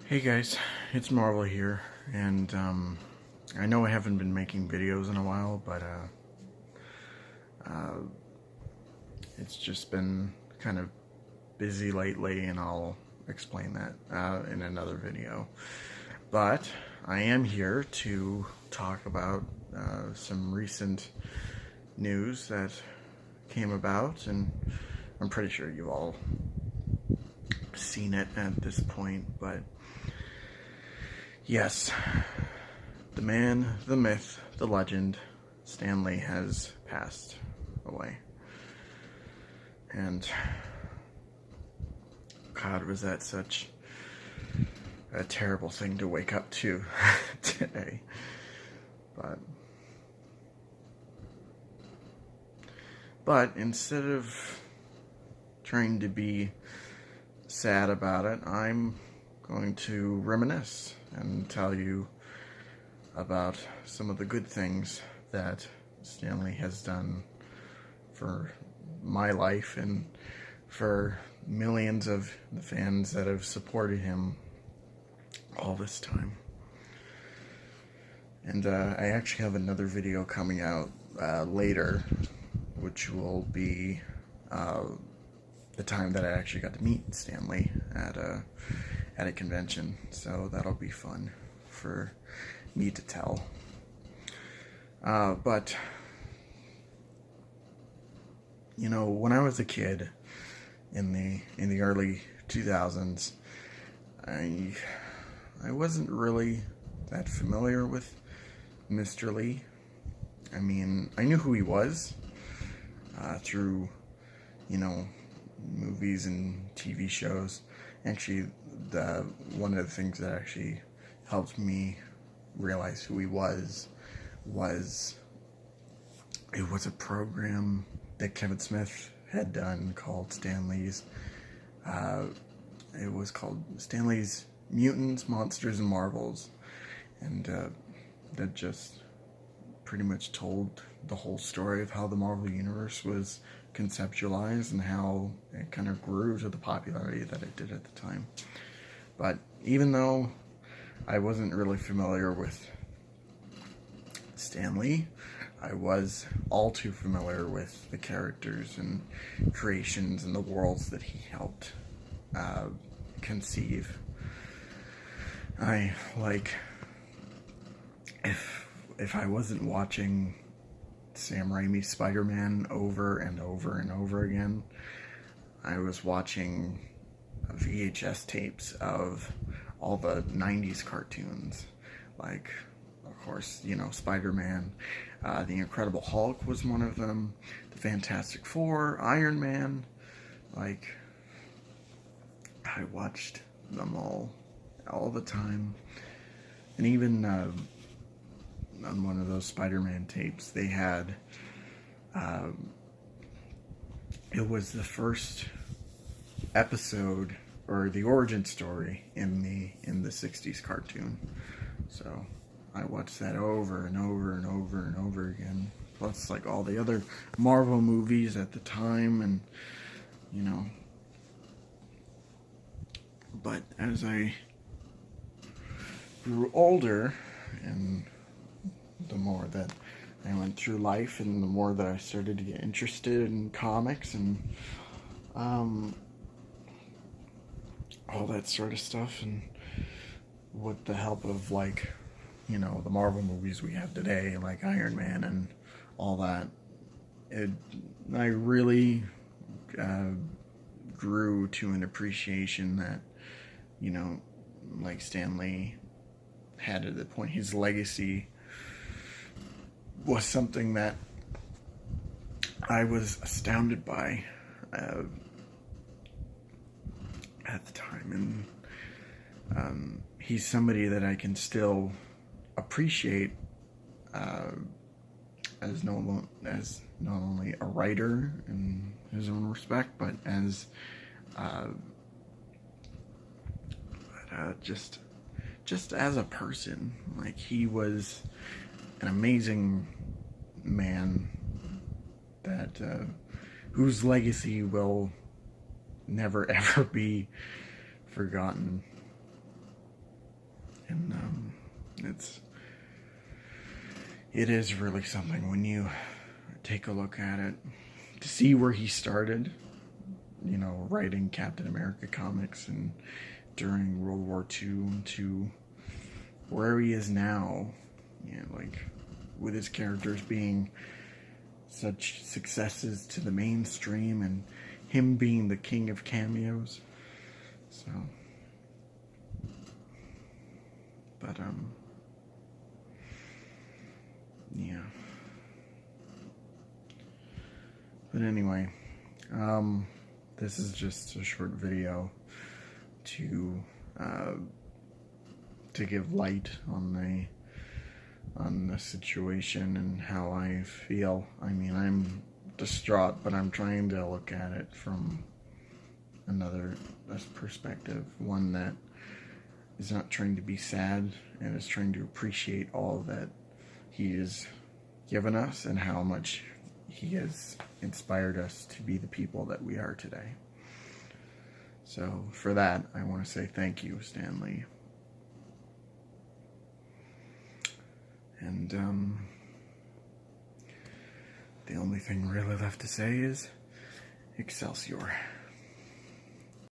Hey guys, it's Marvel here, and I know I haven't been making videos in a while, but uh, it's just been kind of busy lately, and I'll explain that in another video. But I am here to talk about some recent news that came about, and I'm pretty sure you've all seen it at this point, but yes, the man, the myth, the legend, Stan Lee has passed away. And God, was that such a terrible thing to wake up to today. But instead of trying to be sad about it, I'm going to reminisce and tell you about some of the good things that Stan Lee has done for my life and for millions of the fans that have supported him all this time. And I actually have another video coming out later, which will be the time that I actually got to meet Stan Lee at a convention, so that'll be fun for me to tell. But you know, when I was a kid in the early 2000s, I wasn't really that familiar with Mr. Lee. I mean, I knew who he was through, you know, movies and TV shows. Actually, one of the things that actually helped me realize who he was it was a program that Kevin Smith had done called Stan Lee's. It was called Stan Lee's Mutants, Monsters, and Marvels, and that just pretty much told the whole story of how the Marvel Universe was conceptualized and how it kind of grew to the popularity that it did at the time. But even though I wasn't really familiar with Stan Lee, I was all too familiar with the characters and creations and the worlds that he helped conceive. If I wasn't watching Sam Raimi's Spider-Man over and over and over again, I was watching VHS tapes of all the 90s cartoons. Like, of course, you know, Spider-Man, The Incredible Hulk was one of them, the Fantastic Four, Iron Man. Like, I watched them all the time. And even on one of those Spider-Man tapes, they had it was the first episode or the origin story in the 60s cartoon. So I watched that over and over and over and over again, plus like all the other Marvel movies at the time, and you know. But as I grew older, and the more that I went through life, and the more that I started to get interested in comics and all that sort of stuff, and with the help of, like, you know, the Marvel movies we have today, like Iron Man and all that, I really grew to an appreciation that, you know, like Stan Lee had at the point. His legacy was something that I was astounded by at the time, and he's somebody that I can still appreciate as not only a writer in his own respect, but as just as a person. Like, he was an amazing man that whose legacy will never ever be forgotten. And it is really something when you take a look at it, to see where he started, you know, writing Captain America comics and during World War II, to where he is now, you know, like with his characters being such successes to the mainstream and him being the king of cameos. So, but yeah. But anyway, this is just a short video to give light on the situation and how I feel. I mean, I'm distraught, but I'm trying to look at it from another perspective, one that is not trying to be sad and is trying to appreciate all that he has given us and how much he has inspired us to be the people that we are today. So for that, I want to say thank you, Stan Lee. And the only thing really left to say is Excelsior.